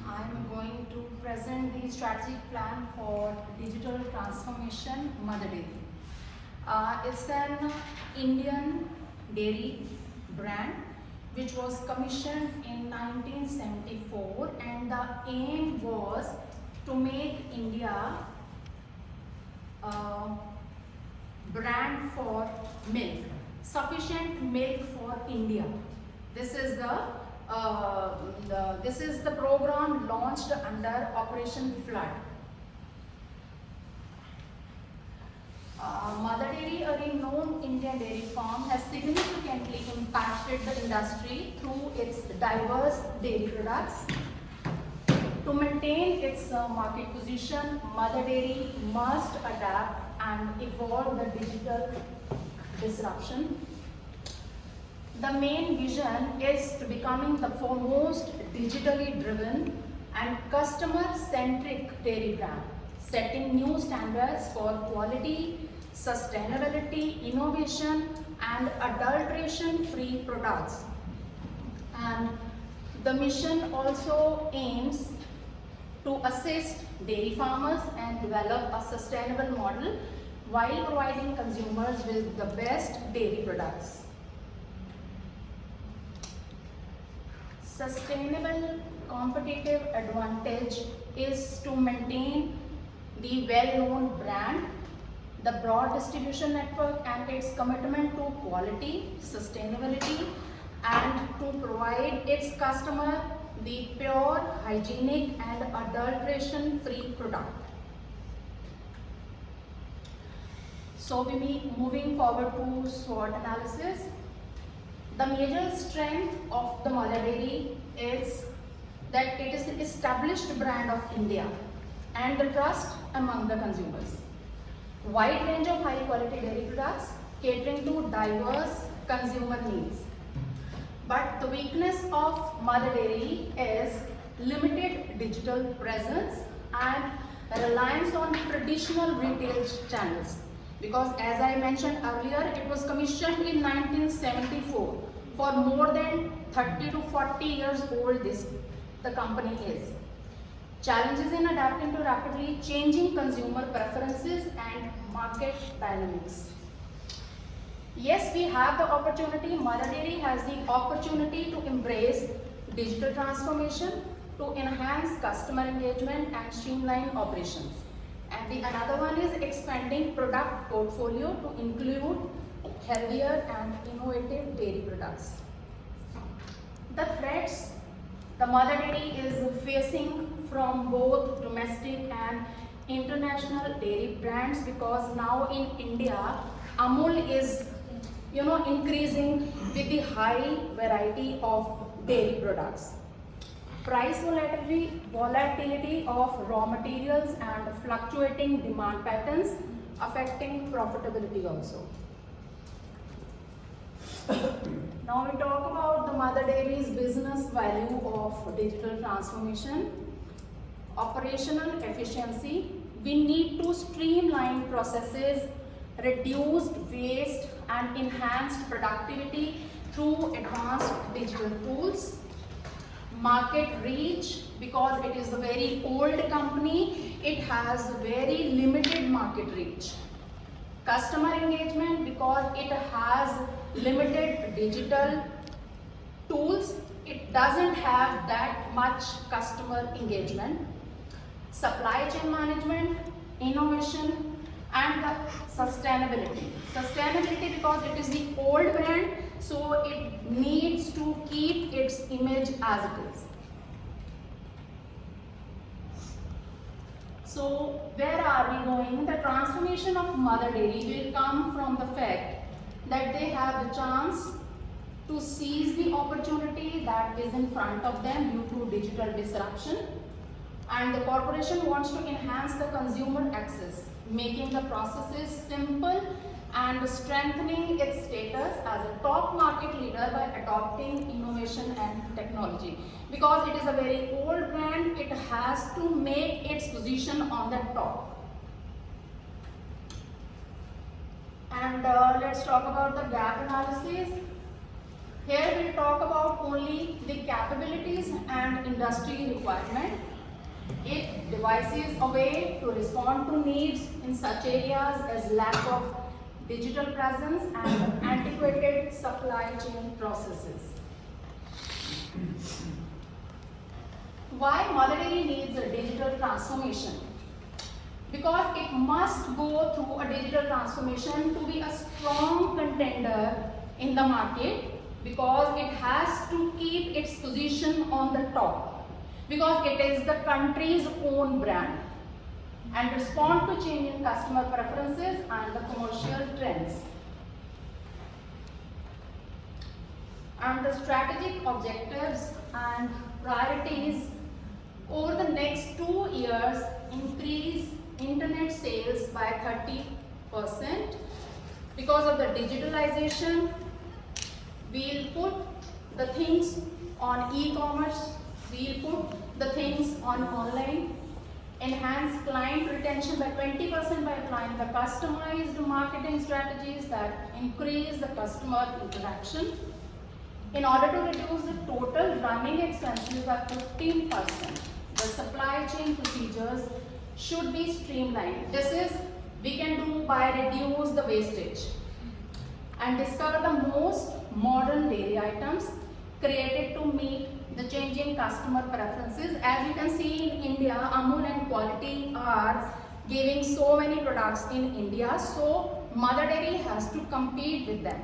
I'm going to present the strategic plan for digital transformation Mother Dairy. It's an Indian dairy brand which was commissioned in 1974, and the aim was to make India a brand for milk, sufficient milk for India. This is the program launched under Operation Flood. Mother Dairy, a renowned Indian dairy farm, has significantly impacted the industry through its diverse dairy products. To maintain its market position, Mother Dairy must adapt and evolve the digital disruption. The main vision is to becoming the foremost digitally driven and customer-centric dairy brand, setting new standards for quality, sustainability, innovation, and adulteration-free products. And the mission also aims to assist dairy farmers and develop a sustainable model while providing consumers with the best dairy products. Sustainable competitive advantage is to maintain the well-known brand, the broad distribution network, and its commitment to quality, sustainability, and to provide its customer the pure, hygienic, and adulteration-free product. So moving forward to SWOT analysis. The major strength of the Mother Dairy is that it is an established brand of India and the trust among the consumers. Wide range of high quality dairy products catering to diverse consumer needs. But the weakness of Mother Dairy is limited digital presence and reliance on traditional retail channels. Because as I mentioned earlier, it was commissioned in 1974. For more than 30 to 40 years old, the company is. Challenges in adapting to rapidly changing consumer preferences and market dynamics. Yes, we have the opportunity. Mother Dairy has the opportunity to embrace digital transformation to enhance customer engagement and streamline operations. And another one is expanding product portfolio to include healthier and innovative dairy products. The threats the Mother Dairy is facing from both domestic and international dairy brands, because now in India, Amul is increasing with the high variety of dairy products. Price volatility of raw materials and fluctuating demand patterns affecting profitability also. Now we talk about the Mother Dairy's business value of digital transformation. Operational efficiency. We need to streamline processes, reduce waste, and enhanced productivity through advanced digital tools. Market reach, because it is a very old company, it has very limited market reach. Customer engagement, because it has limited digital tools, it doesn't have that much customer engagement. Supply chain management, innovation, and the sustainability. Sustainability, because it is the old brand, so it needs to keep its image as it is. So where are we going? The transformation of Mother Dairy will come from the fact that they have the chance to seize the opportunity that is in front of them due to digital disruption. And the corporation wants to enhance the consumer access, making the processes simple and strengthening its status as a top market leader by adopting innovation and technology. Because it is a very old brand, it has to make its position on the top. And let's talk about the gap analysis. Here we'll talk about only the capabilities and industry requirement. It devises a way to respond to needs in such areas as lack of digital presence and antiquated supply chain processes. Why Mother Dairy needs a digital transformation? Because it must go through a digital transformation to be a strong contender in the market, because it has to keep its position on the top, because it is the country's own brand, and respond to changing customer preferences and the commercial trends. And the strategic objectives and priorities over the next 2 years: increase internet sales by 30%. Because of the digitalization, we'll put the things on e-commerce, we'll put the things on online. Enhance client retention by 20% by applying the customized marketing strategies that increase the customer interaction. In order to reduce the total running expenses by 15%, the supply chain procedures should be streamlined. This is we can do by reduce the wastage. And discover the most modern dairy items created to meet the changing customer preferences. As you can see, in India, Amul and Quality are giving so many products in India, so Mother Dairy has to compete with them.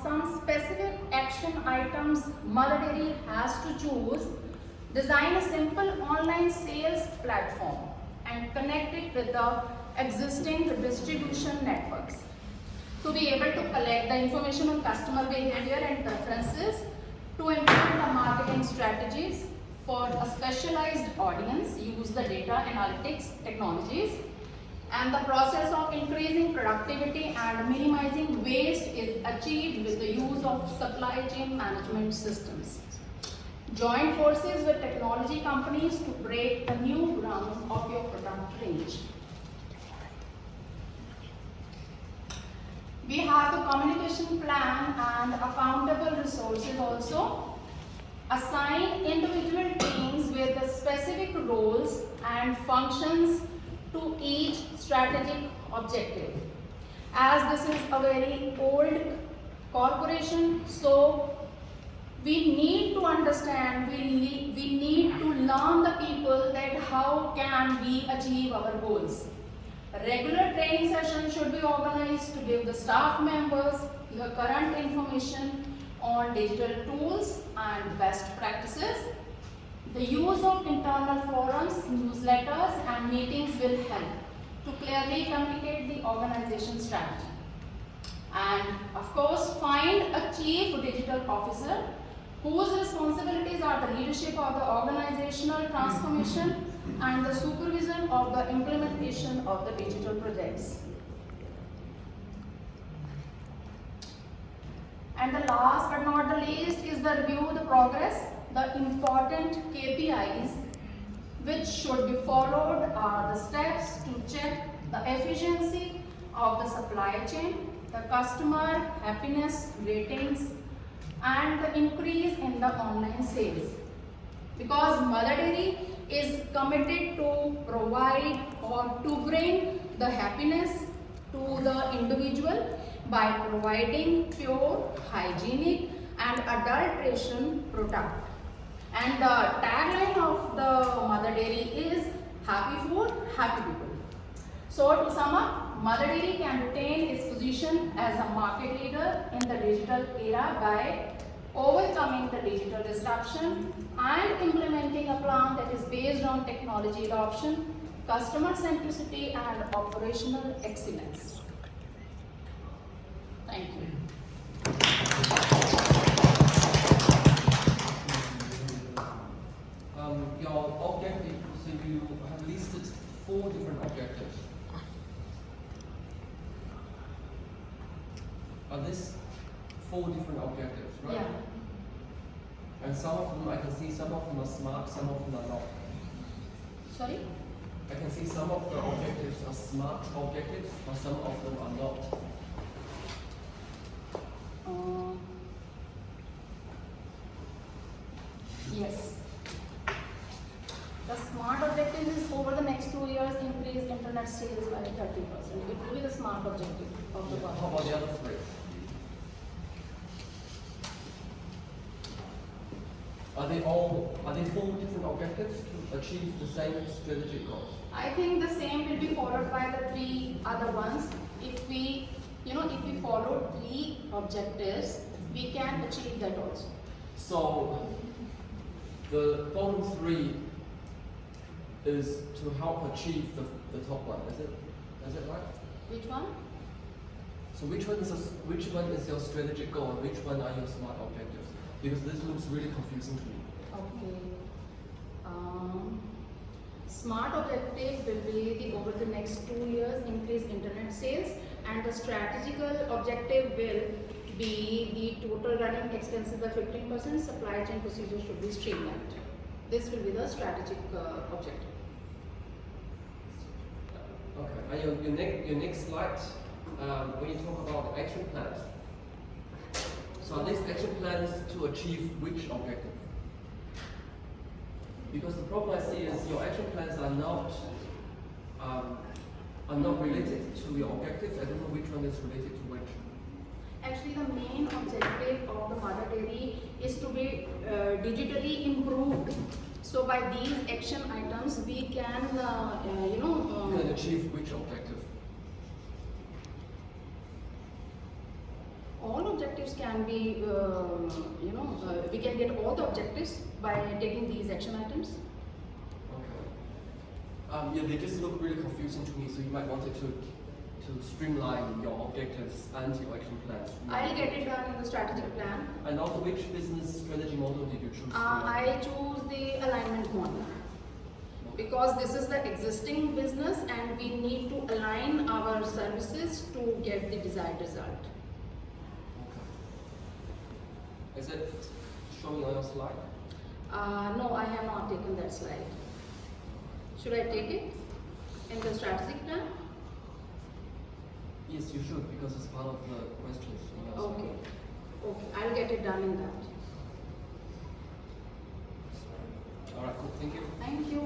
Some specific action items Mother Dairy has to choose: design a simple online sales platform and connect it with the existing distribution networks to be able to collect the information on customer behavior and preferences, to implement the marketing strategies for a specialized audience, use the data analytics technologies, and the process of increasing productivity and minimizing waste is achieved with the use of supply chain management systems. Join forces with technology companies to break the new ground of your product range. We have the communication plan and accountable resources also. Assign individual teams with the specific roles and functions to each strategic objective. As this is a very old corporation, so we need to understand, we need to learn the people that how can we achieve our goals. Regular training sessions should be organized to give the staff members the current information on digital tools and best practices. The use of internal forums, newsletters and meetings will help to clearly communicate the organization strategy. And of course, find a chief digital officer whose responsibilities are the leadership of the organizational transformation and the supervision of the implementation of the digital projects. And the last but not the least is the review the progress. The important KPIs which should be followed are the steps to check the efficiency of the supply chain, the customer happiness ratings, and the increase in the online sales. Because Mother Dairy is committed to provide or to bring the happiness to the individual by providing pure, hygienic and adulteration product. And the tagline of the Mother Dairy is happy food, happy people. So to sum up, Mother Dairy can retain its position as a market leader in the digital era by overcoming the digital disruption and implementing a plan that is based on technology adoption, customer centricity and operational excellence. Thank you. Your objective, so you have listed 4 different objectives. Are these 4 different objectives, right? Yeah. And some of them, I can see some of them are smart, some of them are not. Sorry? I can see some of the objectives are smart objectives, but some of them are not. Yes. The SMART objective is over the next 2 years increase internet sales by 30%. It will be the SMART objective of the How about the other three? Are they 4 different objectives to achieve the same strategic goal? I think the same will be followed by the 3 other ones. If we, if we follow 3 objectives, we can achieve that also. So the bottom 3 is to help achieve the top one. Is it right? Which one? So which one is your strategic goal and which one are your SMART objectives? Because this looks really confusing to me. Okay. SMART objective will be the over the next 2 years increase internet sales, and the strategical objective will be the total running expenses by 15%. Supply chain procedures should be streamlined. This will be the strategic objective. Okay. And your next slide, when you talk about action plans. So are these action plans to achieve which objective? Because the problem I see is your action plans are not related to your objectives. I don't know which one is related to which. Actually, the main objective of the mother dairy is to be digitally improved. So by these action items, we can, You can achieve which objective? all objectives can be, we can get all the objectives by taking these action items. Okay. Yeah, they just look really confusing to me. So you might want it to streamline your objectives and your action plans. I'll get it done in the strategic plan. And also, which business strategy model did you choose? I choose the alignment model because this is the existing business and we need to align our services to get the desired result. Okay. Is it showing on your slide? No, I have not taken that slide. Should I take it in the strategic plan? Yes, you should, because it's part of the questions. on your Okay. slide. Okay, I'll get it done in that. All right, cool. Thank you. Thank you.